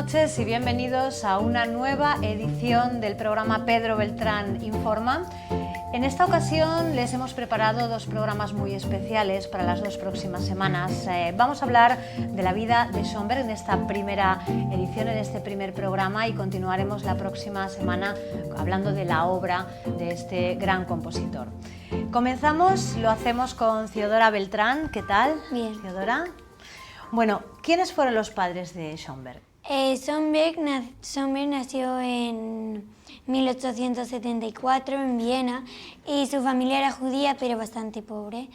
noches y bienvenidos a una nueva edición del programa Pedro Beltrán Informa. En esta ocasión les hemos preparado dos programas muy especiales para las dos próximas semanas. Vamos a hablar de la vida de Schoenberg en esta primera edición, en este primer programa, y continuaremos la próxima semana hablando de la obra de este gran compositor. Comenzamos, lo hacemos con Theodora Beltrán. ¿Qué tal? Bien. Theodora. Bueno, ¿quiénes fueron los padres de Schoenberg? Schoenberg nació en 1874 en Viena y su familia era judía pero bastante pobre.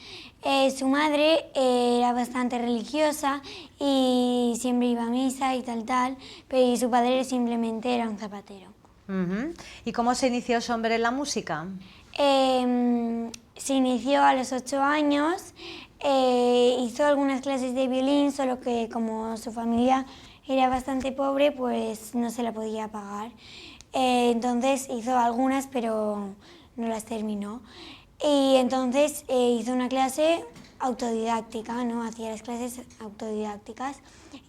Su madre era bastante religiosa y siempre iba a misa y tal, pero su padre simplemente era un zapatero. ¿Y cómo se inició Schoenberg en la música? Se inició a los 8 años, hizo algunas clases de violín, solo que como su familia era bastante pobre, pues no se la podía pagar. Entonces hizo algunas, pero no las terminó. Y entonces hizo una clase autodidáctica, ¿no? Hacía las clases autodidácticas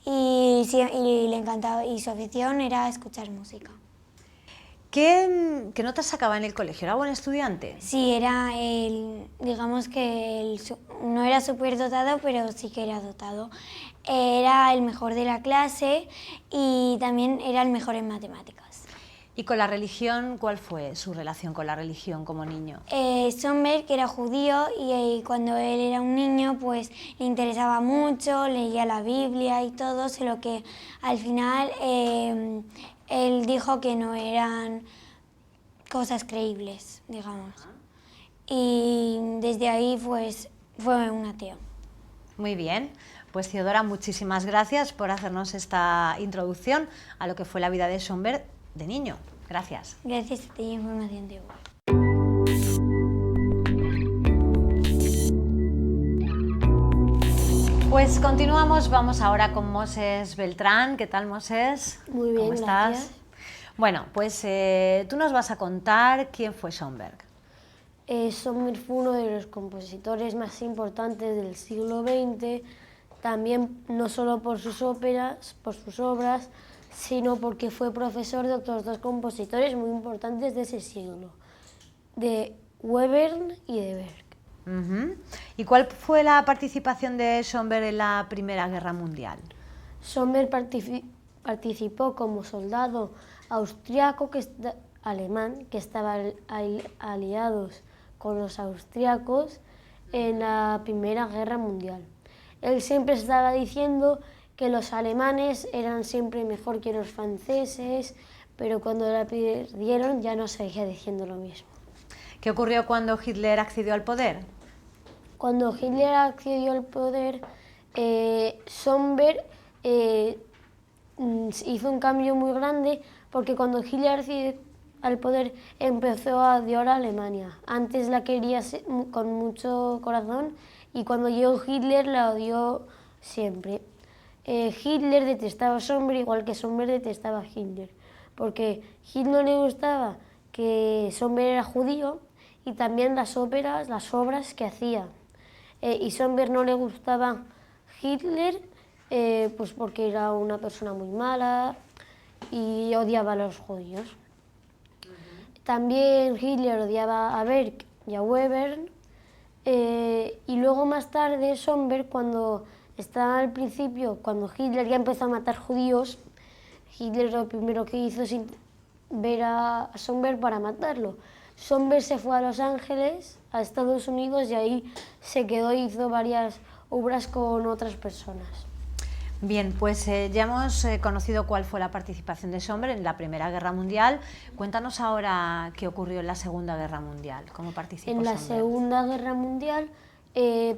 y le encantaba, y su afición era escuchar música. ¿Qué notas sacaba en el colegio? ¿Era buen estudiante? Sí, era digamos que no era súper dotado, pero sí que era dotado. Era el mejor de la clase y también era el mejor en matemáticas. ¿Y con la religión, cuál fue su relación con la religión como niño? Schoenberg era judío y cuando él era un niño pues le interesaba mucho, leía la Biblia y todo, solo que al final él dijo que no eran cosas creíbles, digamos. Y desde ahí pues fue un ateo. Muy bien. Pues Theodora, muchísimas gracias por hacernos esta introducción a lo que fue la vida de Schoenberg de niño. Gracias. Gracias a ti, información de igual. Pues continuamos, vamos ahora con Moses Beltrán. ¿Qué tal, Moses? Muy bien, ¿Cómo estás? gracias. Bueno, pues tú nos vas a contar quién fue Schoenberg. Schoenberg fue uno de los compositores más importantes del siglo XX, también no solo por sus obras, sino porque fue profesor de otros dos compositores muy importantes de ese siglo, de Webern y de Berg. ¿Y cuál fue la participación de Schoenberg en la Primera Guerra Mundial? Schoenberg participó como soldado austriaco alemán que estaba aliados con los austriacos en la Primera Guerra Mundial. Él siempre estaba diciendo que los alemanes eran siempre mejor que los franceses, pero cuando la perdieron ya no seguía diciendo lo mismo. ¿Qué ocurrió cuando Hitler accedió al poder? Cuando Hitler accedió al poder, Schoenberg hizo un cambio muy grande, porque cuando Hitler accedió al poder empezó a odiar a Alemania. Antes la quería con mucho corazón y cuando llegó Hitler la odió siempre. Hitler detestaba a Schoenberg igual que Schoenberg detestaba a Hitler, porque a Hitler no le gustaba que Schoenberg era judío y también las obras que hacía. Y Schoenberg no le gustaba Hitler pues porque era una persona muy mala y odiaba a los judíos. También Hitler odiaba a Berg y a Webern, y luego más tarde Schoenberg, cuando estaba al principio, cuando Hitler ya empezó a matar judíos, Hitler lo primero que hizo es ver a Schoenberg para matarlo. Schoenberg se fue a Los Ángeles, a Estados Unidos, y ahí se quedó y hizo varias obras con otras personas. Bien, pues ya hemos conocido cuál fue la participación de Schoenberg en la Primera Guerra Mundial. Cuéntanos ahora qué ocurrió en la Segunda Guerra Mundial, cómo participó En la Schoenberg. Segunda Guerra Mundial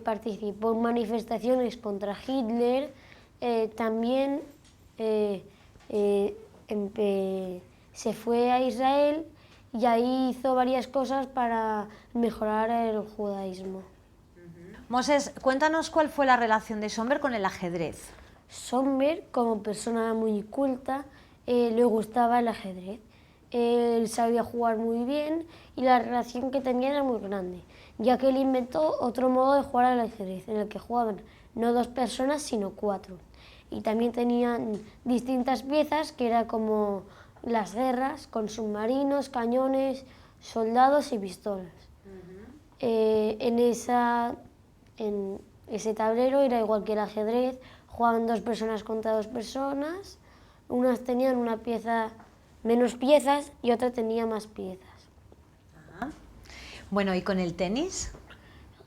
participó en manifestaciones contra Hitler, también se fue a Israel y ahí hizo varias cosas para mejorar el judaísmo. Moses, cuéntanos cuál fue la relación de Schoenberg con el ajedrez. Schoenberg, como persona muy culta, le gustaba el ajedrez. Él sabía jugar muy bien y la relación que tenía era muy grande, ya que él inventó otro modo de jugar al ajedrez, en el que jugaban no 2 personas, sino 4. y también tenían distintas piezas que era como las guerras con submarinos, cañones, soldados y pistolas. En ese tablero era igual que el ajedrez, jugaban 2 personas contra 2 personas, unas tenían una pieza, menos piezas y otra tenía más piezas. Bueno, ¿y con el tenis?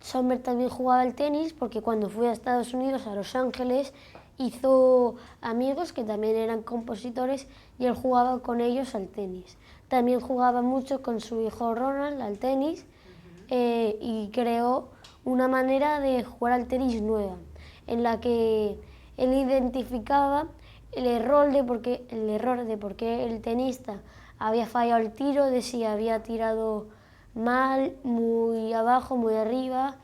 Sommer también jugaba al tenis porque cuando fui a Estados Unidos, a Los Ángeles, hizo amigos que también eran compositores y él jugaba con ellos al tenis. También jugaba mucho con su hijo Ronald al tenis y creó una manera de jugar al tenis nueva, en la que él identificaba el error de por qué el tenista había fallado el tiro, de si había tirado mal, muy abajo, muy arriba,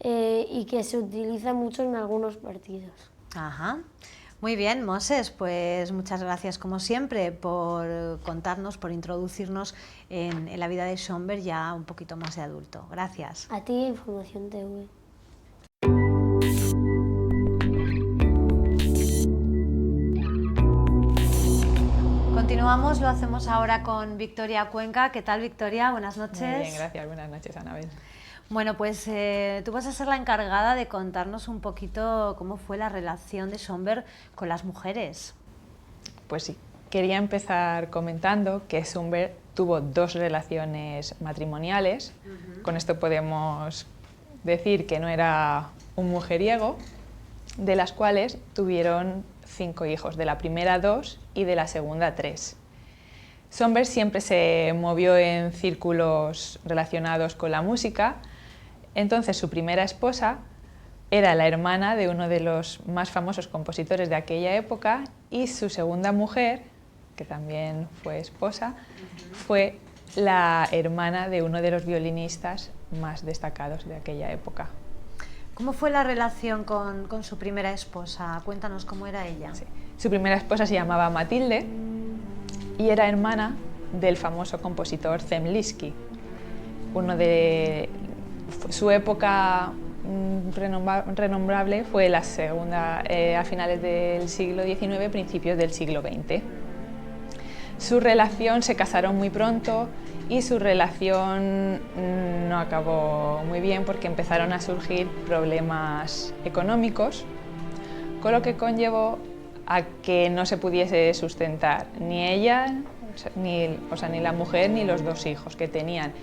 y que se utiliza mucho en algunos partidos. Ajá. Muy bien, Moses, pues muchas gracias como siempre por contarnos, por introducirnos en la vida de Schoenberg ya un poquito más de adulto. Gracias. A ti, Información TV. Continuamos, lo hacemos ahora con Victoria Cuenca. ¿Qué tal, Victoria? Buenas noches. Muy bien, gracias. Buenas noches, Anabel. Bueno, pues tú vas a ser la encargada de contarnos un poquito cómo fue la relación de Schoenberg con las mujeres. Pues sí, quería empezar comentando que Schoenberg tuvo 2 relaciones matrimoniales. Con esto podemos decir que no era un mujeriego, de las cuales tuvieron 5 hijos, de la primera 2 y de la segunda 3. Schoenberg siempre se movió en círculos relacionados con la música. Entonces su primera esposa era la hermana de uno de los más famosos compositores de aquella época y su segunda mujer, que también fue esposa, fue la hermana de uno de los violinistas más destacados de aquella época. ¿Cómo fue la relación con su primera esposa? Cuéntanos cómo era ella. Sí. Su primera esposa se llamaba Matilde y era hermana del famoso compositor Zemlinsky. Su época renombrable fue la segunda, a finales del siglo XIX, principios del siglo XX. Su relación, se casaron muy pronto y su relación no acabó muy bien porque empezaron a surgir problemas económicos, con lo que conllevó a que no se pudiese sustentar ni ella, ni la mujer, ni los 2 hijos que tenían.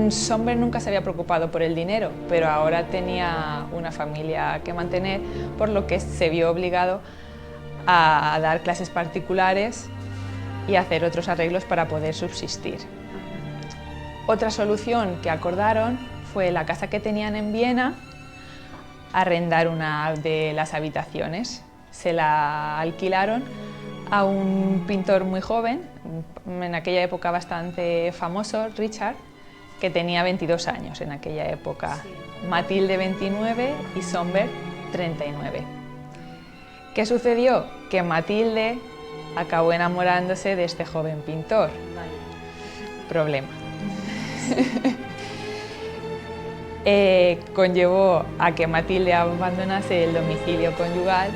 Schoenberg nunca se había preocupado por el dinero, pero ahora tenía una familia que mantener, por lo que se vio obligado a dar clases particulares y hacer otros arreglos para poder subsistir. Otra solución que acordaron fue la casa que tenían en Viena, arrendar una de las habitaciones. Se la alquilaron a un pintor muy joven, en aquella época bastante famoso, Richard, que tenía 22 años en aquella época, sí. Matilde 29 y Schoenberg 39. ¿Qué sucedió? Que Matilde acabó enamorándose de este joven pintor. Problema. Conllevó a que Matilde abandonase el domicilio conyugal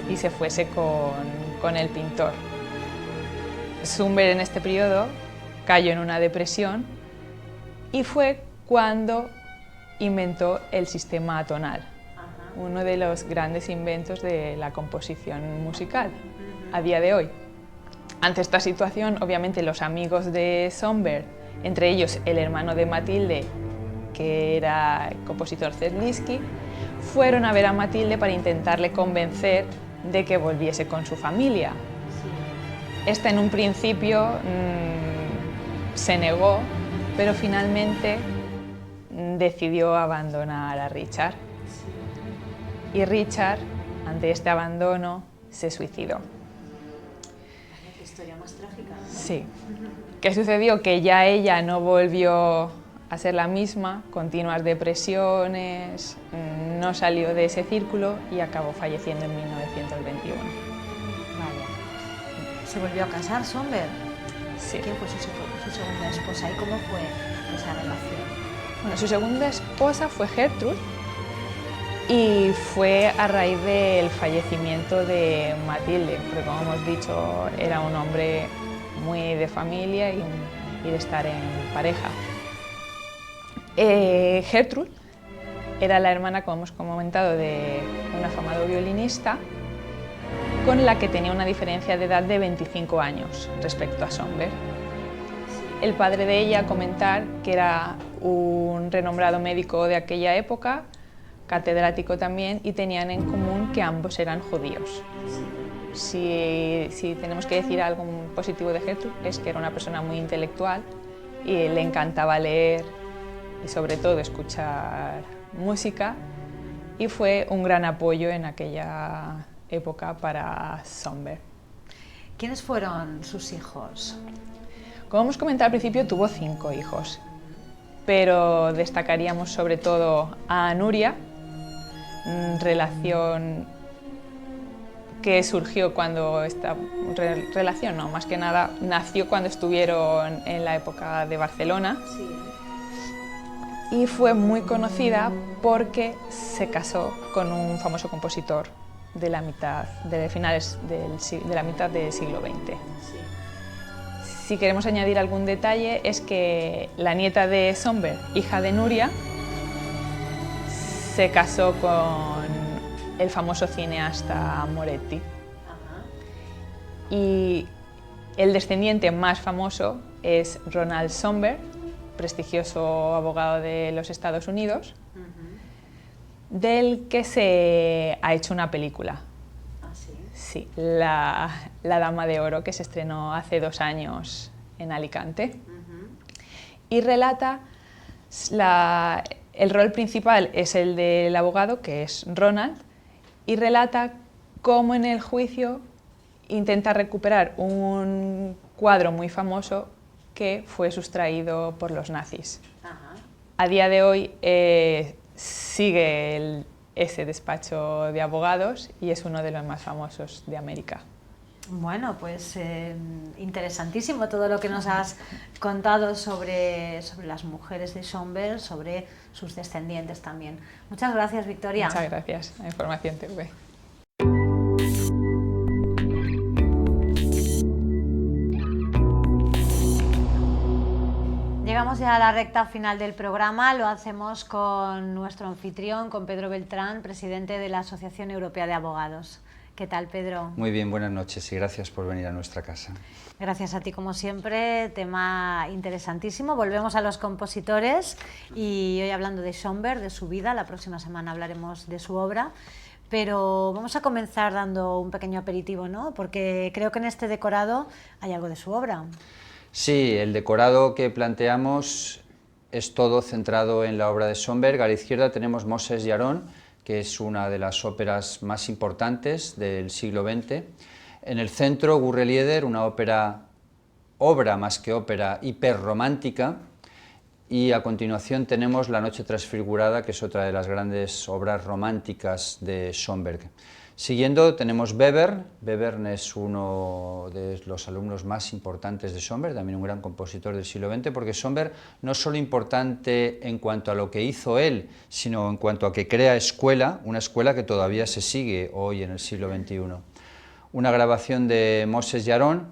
y se fuese con el pintor. Schoenberg en este periodo cayó en una depresión y fue cuando inventó el sistema atonal, uno de los grandes inventos de la composición musical a día de hoy. Ante esta situación, obviamente los amigos de Schoenberg, entre ellos el hermano de Matilde, que era el compositor Zemlinsky, fueron a ver a Matilde para intentarle convencer de que volviese con su familia. Esta en un principio se negó, pero finalmente decidió abandonar a Richard. Y Richard, ante este abandono, se suicidó. ¿Qué historia más trágica? Sí. ¿Qué sucedió? Que ya ella no volvió a ser la misma, continuas depresiones, no salió de ese círculo y acabó falleciendo en 1921. Vaya. ¿Se volvió a casar Schoenberg? Sí. ¿Quién fue su segunda esposa y cómo fue esa relación? Bueno, su segunda esposa fue Gertrude y fue a raíz del fallecimiento de Matilde, porque como hemos dicho era un hombre muy de familia y de estar en pareja. Gertrude era la hermana, como hemos comentado, de un afamado violinista con la que tenía una diferencia de edad de 25 años respecto a Schönberg. El padre de ella comentar que era un renombrado médico de aquella época, catedrático también, y tenían en común que ambos eran judíos. Si tenemos que decir algo positivo de Gertrude es que era una persona muy intelectual y le encantaba leer y sobre todo escuchar música, y fue un gran apoyo en aquella época para Schönberg. ¿Quiénes fueron sus hijos? Como hemos comentado al principio, tuvo 5 hijos, pero destacaríamos sobre todo a Nuria, relación que surgió cuando más que nada nació cuando estuvieron en la época de Barcelona. Sí. Y fue muy conocida porque se casó con un famoso compositor de la mitad, de finales de la mitad del siglo XX. Sí. Si queremos añadir algún detalle es que la nieta de Schönberg, hija de Nuria, se casó con el famoso cineasta Moretti. Ajá. Y el descendiente más famoso es Ronald Schönberg, prestigioso abogado de los Estados Unidos, del que se ha hecho una película. ¿Ah, sí? Sí, la Dama de Oro, que se estrenó hace 2 años en Alicante. Y relata, el rol principal es el del abogado, que es Ronald, y relata cómo en el juicio intenta recuperar un cuadro muy famoso que fue sustraído por los nazis. Ajá. A día de hoy sigue ese despacho de abogados y es uno de los más famosos de América. Bueno, pues interesantísimo todo lo que nos has contado sobre las mujeres de Schönberg, sobre sus descendientes también. Muchas gracias, Victoria. Muchas gracias a Información TV. Llegamos ya a la recta final del programa, lo hacemos con nuestro anfitrión, con Pedro Beltrán, presidente de la Asociación Europea de Abogados. ¿Qué tal, Pedro? Muy bien, buenas noches y gracias por venir a nuestra casa. Gracias a ti, como siempre, tema interesantísimo. Volvemos a los compositores y hoy hablando de Schönberg, de su vida, la próxima semana hablaremos de su obra. Pero vamos a comenzar dando un pequeño aperitivo, ¿no? Porque creo que en este decorado hay algo de su obra. Sí, el decorado que planteamos es todo centrado en la obra de Schönberg. A la izquierda tenemos Moses y Aarón, que es una de las óperas más importantes del siglo XX. En el centro, Gurre-Lieder, una obra más que ópera hiperromántica. Y a continuación tenemos La Noche Transfigurada, que es otra de las grandes obras románticas de Schönberg. Siguiendo tenemos Webern. Webern es uno de los alumnos más importantes de Schönberg, también un gran compositor del siglo XX, porque Schönberg no es solo importante en cuanto a lo que hizo él, sino en cuanto a que crea escuela, una escuela que todavía se sigue hoy en el siglo XXI. Una grabación de Moses y Aarón,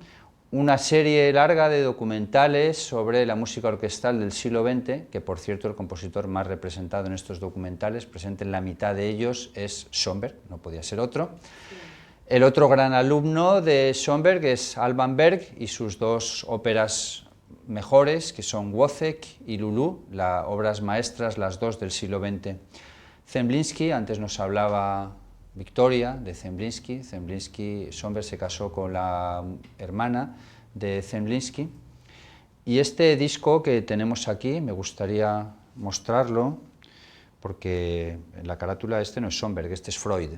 una serie larga de documentales sobre la música orquestal del siglo XX, que por cierto el compositor más representado en estos documentales, presente en la mitad de ellos, es Schönberg, no podía ser otro. Sí. El otro gran alumno de Schönberg es Alban Berg y sus 2 óperas mejores, que son Wozzeck y Lulú, las obras maestras, las 2 del siglo XX. Zemlinsky, antes nos hablaba Victoria de Zemlinsky. Schönberg se casó con la hermana de Zemlinsky. Y este disco que tenemos aquí, me gustaría mostrarlo, porque en la carátula este no es Schönberg, este es Freud,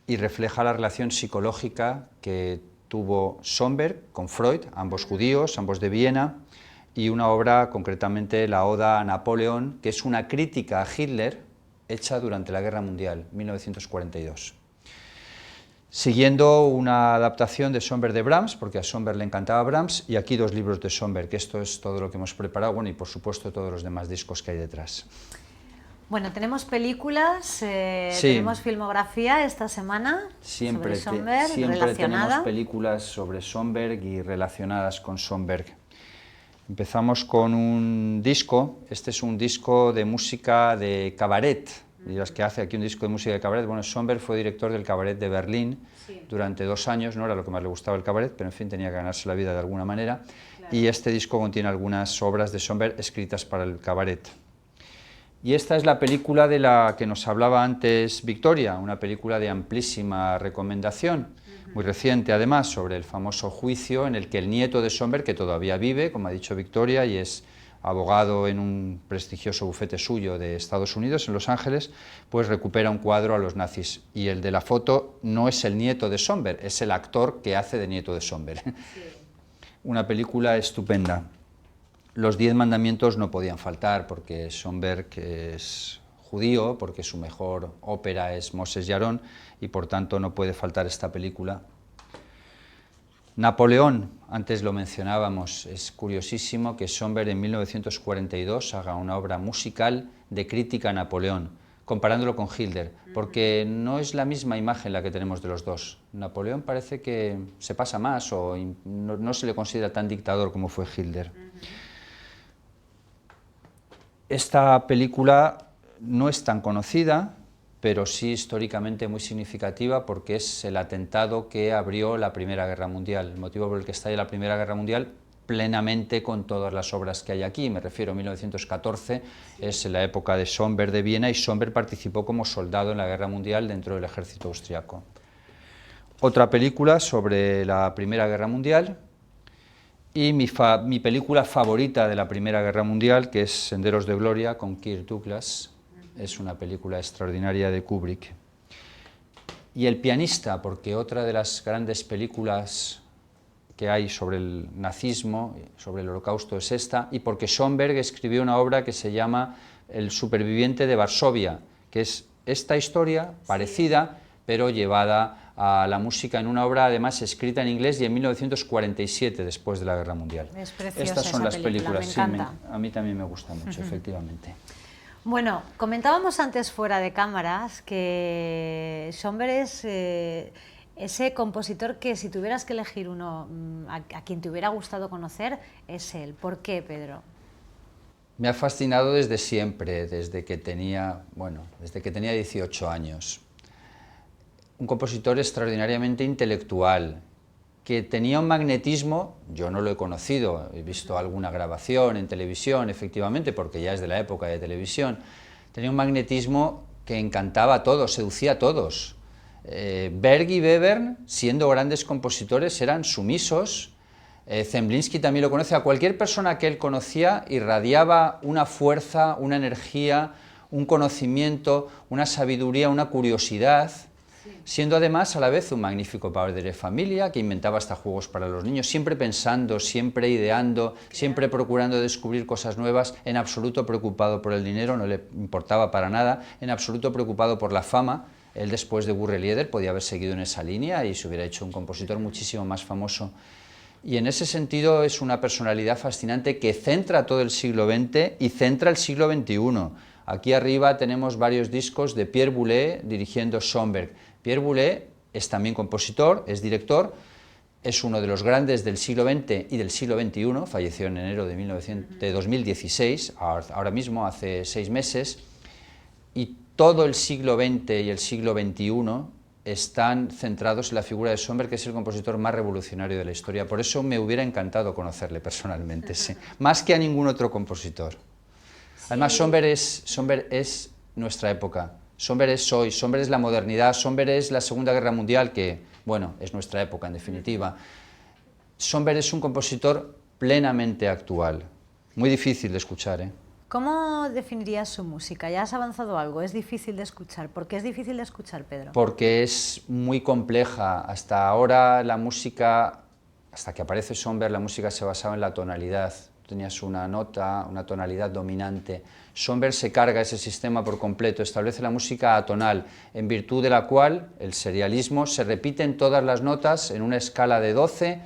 y refleja la relación psicológica que tuvo Schönberg con Freud, ambos judíos, ambos de Viena, y una obra, concretamente la Oda a Napoleón, que es una crítica a Hitler, hecha durante la Guerra Mundial, 1942. Siguiendo una adaptación de Schönberg de Brahms, porque a Schönberg le encantaba Brahms, y aquí 2 libros de Schönberg, que esto es todo lo que hemos preparado, bueno, y por supuesto todos los demás discos que hay detrás. Bueno, tenemos películas, tenemos filmografía esta semana sobre Schönberg, siempre relacionada. tenemos películas sobre Schönberg y relacionadas con Schönberg. Empezamos con un disco, este es un disco de música de cabaret. Dirás, ¿qué hace aquí un disco de música de cabaret? Bueno, Schönberg fue director del cabaret de Berlín durante 2 años, no era lo que más le gustaba el cabaret, pero en fin, tenía que ganarse la vida de alguna manera. Claro. Y este disco contiene algunas obras de Schönberg escritas para el cabaret. Y esta es la película de la que nos hablaba antes Victoria, una película de amplísima recomendación, muy reciente además, sobre el famoso juicio en el que el nieto de Schönberg, que todavía vive, como ha dicho Victoria, y es abogado en un prestigioso bufete suyo de Estados Unidos, en Los Ángeles, pues recupera un cuadro a los nazis. Y el de la foto no es el nieto de Schönberg, es el actor que hace de nieto de Schönberg. Sí. Una película estupenda. Los 10 mandamientos no podían faltar, porque Schönberg es judío, porque su mejor ópera es Moses y Aarón, y por tanto no puede faltar esta película. Napoleón, antes lo mencionábamos, es curiosísimo que Schönberg en 1942 haga una obra musical de crítica a Napoleón, comparándolo con Hitler, porque no es la misma imagen la que tenemos de los dos. Napoleón parece que se pasa más o no se le considera tan dictador como fue Hitler. Esta película no es tan conocida, pero sí históricamente muy significativa porque es el atentado que abrió la Primera Guerra Mundial, el motivo por el que estalla la Primera Guerra Mundial plenamente con todas las obras que hay aquí. Me refiero a 1914, es la época de Schönberg de Viena, y Schönberg participó como soldado en la Guerra Mundial dentro del ejército austriaco. Otra película sobre la Primera Guerra Mundial, y mi película favorita de la Primera Guerra Mundial, que es Senderos de Gloria, con Kirk Douglas. Es una película extraordinaria de Kubrick. Y El pianista, porque otra de las grandes películas que hay sobre el nazismo, sobre el holocausto, es esta, y porque Schönberg escribió una obra que se llama El superviviente de Varsovia, que es esta historia parecida, pero llevada a la música en una obra además escrita en inglés y en 1947, después de la Guerra Mundial. Es preciosa. Estas son las películas, me encanta. Sí, a mí también me gusta mucho, efectivamente. Bueno, comentábamos antes fuera de cámaras que Schönberg es ese compositor que si tuvieras que elegir uno a quien te hubiera gustado conocer, es él. ¿Por qué, Pedro? Me ha fascinado desde siempre, desde que tenía 18 años. Un compositor extraordinariamente intelectual, que tenía un magnetismo, yo no lo he conocido, he visto alguna grabación en televisión, efectivamente, porque ya es de la época de televisión, tenía un magnetismo que encantaba a todos, seducía a todos. Berg y Webern, siendo grandes compositores, eran sumisos. Zemlinsky también lo conoce. A cualquier persona que él conocía irradiaba una fuerza, una energía, un conocimiento, una sabiduría, una curiosidad, siendo además a la vez un magnífico padre de familia que inventaba hasta juegos para los niños, siempre pensando, siempre ideando, siempre procurando descubrir cosas nuevas, en absoluto preocupado por el dinero, no le importaba para nada, en absoluto preocupado por la fama. Él, después de Gurre-Lieder, podía haber seguido en esa línea y se hubiera hecho un compositor muchísimo más famoso. Y en ese sentido es una personalidad fascinante que centra todo el siglo XX y centra el siglo XXI. Aquí arriba tenemos varios discos de Pierre Boulez dirigiendo Schönberg. Pierre Boulez es también compositor, es director, es uno de los grandes del siglo XX y del siglo XXI, falleció en enero de 2016, ahora mismo, hace 6 meses, y todo el siglo XX y el siglo XXI están centrados en la figura de Schönberg, que es el compositor más revolucionario de la historia. Por eso me hubiera encantado conocerle personalmente, sí, más que a ningún otro compositor. Además, Schönberg es nuestra época. Schönberg es hoy, Schönberg es la modernidad, Schönberg es la Segunda Guerra Mundial, que, bueno, es nuestra época en definitiva. Schönberg es un compositor plenamente actual, muy difícil de escuchar, ¿eh? ¿Cómo definirías su música? Ya has avanzado algo, es difícil de escuchar. ¿Por qué es difícil de escuchar, Pedro? Porque es muy compleja. Hasta ahora la música, hasta que aparece Schönberg, la música se basaba en la tonalidad. Tenías una nota, una tonalidad dominante. Schönberg se carga ese sistema por completo, establece la música atonal, en virtud de la cual el serialismo se repiten todas las notas en una escala de 12,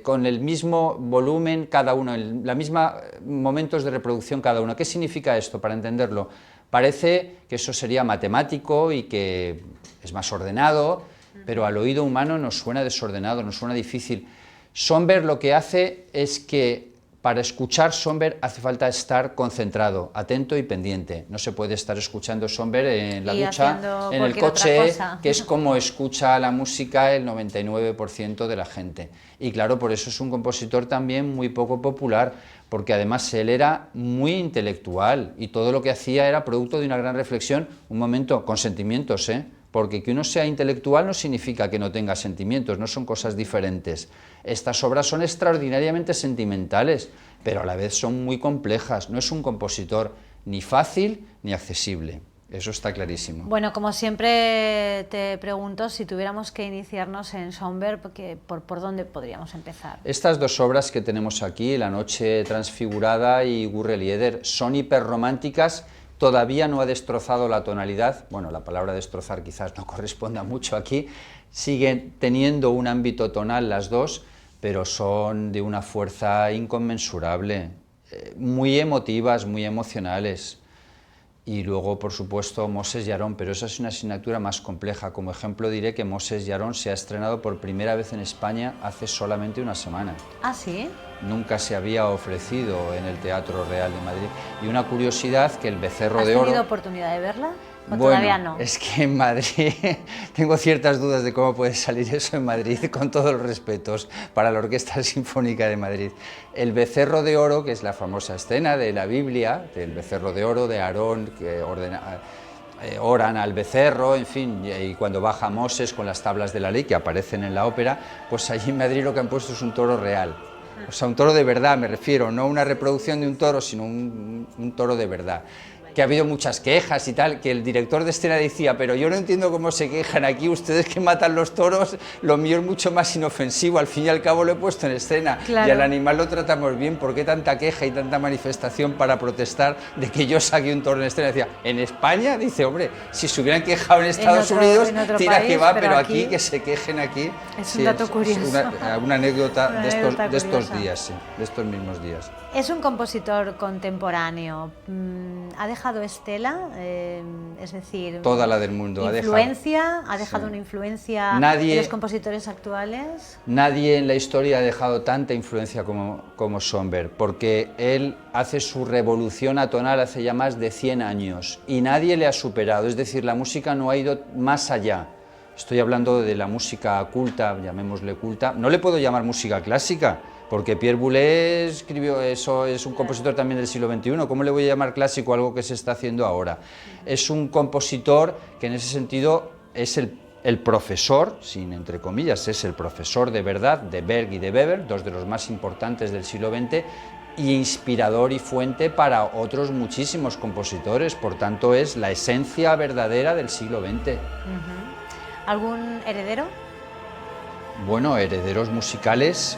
con el mismo volumen cada uno, la misma momentos de reproducción cada uno. ¿Qué significa esto? Para entenderlo, parece que eso sería matemático y que es más ordenado, pero al oído humano nos suena desordenado, nos suena difícil. Schoenberg lo que hace es que para escuchar Schoenberg hace falta estar concentrado, atento y pendiente. No se puede estar escuchando Schoenberg en la ducha, en el coche, que es como escucha la música el 99% de la gente. Y claro, por eso es un compositor también muy poco popular, porque además él era muy intelectual y todo lo que hacía era producto de una gran reflexión, un momento, con sentimientos, porque que uno sea intelectual no significa que no tenga sentimientos, no son cosas diferentes. Estas obras son extraordinariamente sentimentales, pero a la vez son muy complejas. No es un compositor ni fácil ni accesible, eso está clarísimo. Bueno, como siempre te pregunto, si tuviéramos que iniciarnos en Schoenberg, ¿por dónde podríamos empezar? Estas dos obras que tenemos aquí, La noche transfigurada y Gurre-Lieder, son hiperrománticas. Todavía no ha destrozado la tonalidad, bueno, la palabra destrozar quizás no corresponda mucho aquí, siguen teniendo un ámbito tonal las dos, pero son de una fuerza inconmensurable, muy emotivas, muy emocionales. Y luego, por supuesto, Moses y Aarón, pero esa es una asignatura más compleja. Como ejemplo diré que Moses y Aarón se ha estrenado por primera vez en España hace solamente una semana. ¿Ah, sí? Nunca se había ofrecido en el Teatro Real de Madrid. Y una curiosidad, que el Becerro de Oro... ¿Has tenido oportunidad de verla? ¿O bueno, todavía no? Es que en Madrid tengo ciertas dudas de cómo puede salir eso en Madrid, con todos los respetos para la Orquesta Sinfónica de Madrid. El Becerro de Oro, que es la famosa escena de la Biblia, del Becerro de Oro, de Aarón, que oran al becerro, en fin, y cuando baja Moses con las tablas de la ley que aparecen en la ópera, pues allí en Madrid lo que han puesto es un toro real. O sea, un toro de verdad, me refiero, no una reproducción de un toro, sino un toro de verdad. Que ha habido muchas quejas y tal, que el director de escena decía, pero yo no entiendo cómo se quejan aquí, ustedes que matan los toros, lo mío es mucho más inofensivo, al fin y al cabo lo he puesto en escena, claro. Y al animal lo tratamos bien, ¿por qué tanta queja y tanta manifestación para protestar de que yo saque un toro en escena? Decía, ¿en España? Dice, hombre, si se hubieran quejado en Estados Unidos, tira país, que va, pero aquí que se quejen aquí. Es un dato curioso. Una anécdota de estos días, sí, de estos mismos días. Es un compositor contemporáneo, ha dejado estela, es decir, toda la del mundo, ha dejado una influencia en los compositores actuales. Nadie en la historia ha dejado tanta influencia como Schoenberg, porque él hace su revolución atonal hace ya más de 100 años y nadie le ha superado, es decir, la música no ha ido más allá. Estoy hablando de la música culta, llamémosle culta, no le puedo llamar música clásica, porque Pierre Boulez escribió eso, es un compositor también del siglo XXI, ¿cómo le voy a llamar clásico a algo que se está haciendo ahora? Es un compositor que en ese sentido es el profesor, sin entre comillas, es el profesor de verdad de Berg y de Weber, dos de los más importantes del siglo XX, y inspirador y fuente para otros muchísimos compositores, por tanto es la esencia verdadera del siglo XX. ¿Algún heredero? Bueno, herederos musicales,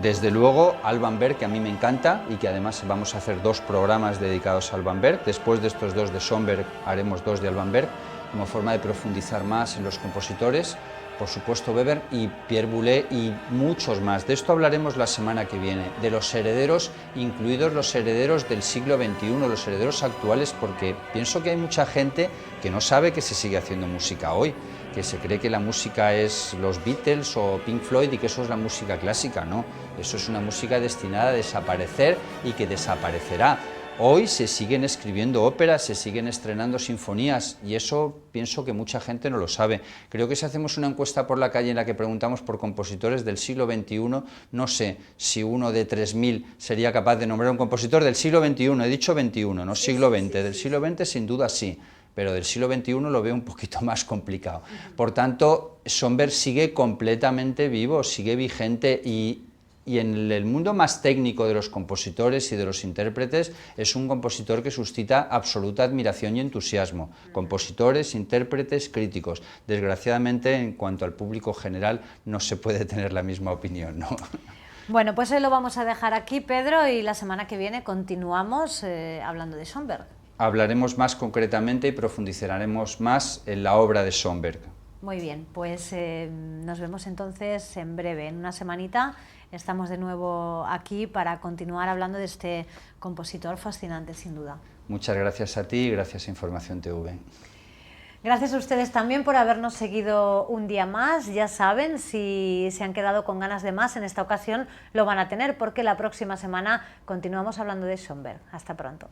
desde luego Alban Berg, que a mí me encanta y que además vamos a hacer 2 programas dedicados a Alban Berg. Después de estos 2 de Schoenberg haremos 2 de Alban Berg, como forma de profundizar más en los compositores. Por supuesto Weber y Pierre Boulez y muchos más. De esto hablaremos la semana que viene, de los herederos, incluidos los herederos del siglo XXI, los herederos actuales, porque pienso que hay mucha gente que no sabe que se sigue haciendo música hoy, que se cree que la música es los Beatles o Pink Floyd y que eso es la música clásica. No, eso es una música destinada a desaparecer y que desaparecerá. Hoy se siguen escribiendo óperas, se siguen estrenando sinfonías y eso pienso que mucha gente no lo sabe. Creo que si hacemos una encuesta por la calle en la que preguntamos por compositores del siglo XXI, no sé si uno de 3.000 sería capaz de nombrar un compositor del siglo XXI, he dicho XXI, no siglo XX, del siglo XX sin duda sí, pero del siglo XXI lo veo un poquito más complicado. Por tanto, Schoenberg sigue completamente vivo, sigue vigente y en el mundo más técnico de los compositores y de los intérpretes es un compositor que suscita absoluta admiración y entusiasmo. Compositores, intérpretes, críticos. Desgraciadamente, en cuanto al público general, no se puede tener la misma opinión, ¿no? Bueno, pues hoy lo vamos a dejar aquí, Pedro, y la semana que viene continuamos hablando de Schoenberg. Hablaremos más concretamente y profundizaremos más en la obra de Schoenberg. Muy bien, pues nos vemos entonces en breve, en una semanita. Estamos de nuevo aquí para continuar hablando de este compositor fascinante, sin duda. Muchas gracias a ti y gracias a Información TV. Gracias a ustedes también por habernos seguido un día más. Ya saben, si se han quedado con ganas de más, en esta ocasión lo van a tener, porque la próxima semana continuamos hablando de Schönberg. Hasta pronto.